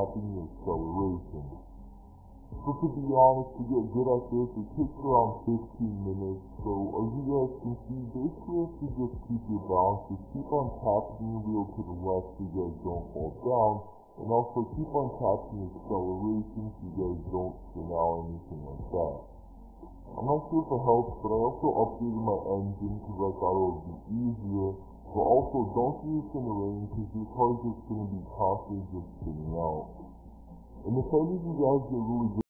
tapping your acceleration. So to be honest, to get good at this, it takes around 15 minutes. So as you guys can see, basically have to just keep your balance. Just keep on tapping your wheel to the left so you guys don't fall down. And also keep on tapping your acceleration so you guys don't spin out or anything like that. I'm not sure if it helps, but I also updated my engine because I thought it would be easier. But also don't do this in the rain because your car's just going to be constantly just spinning out. And if any of you guys get really good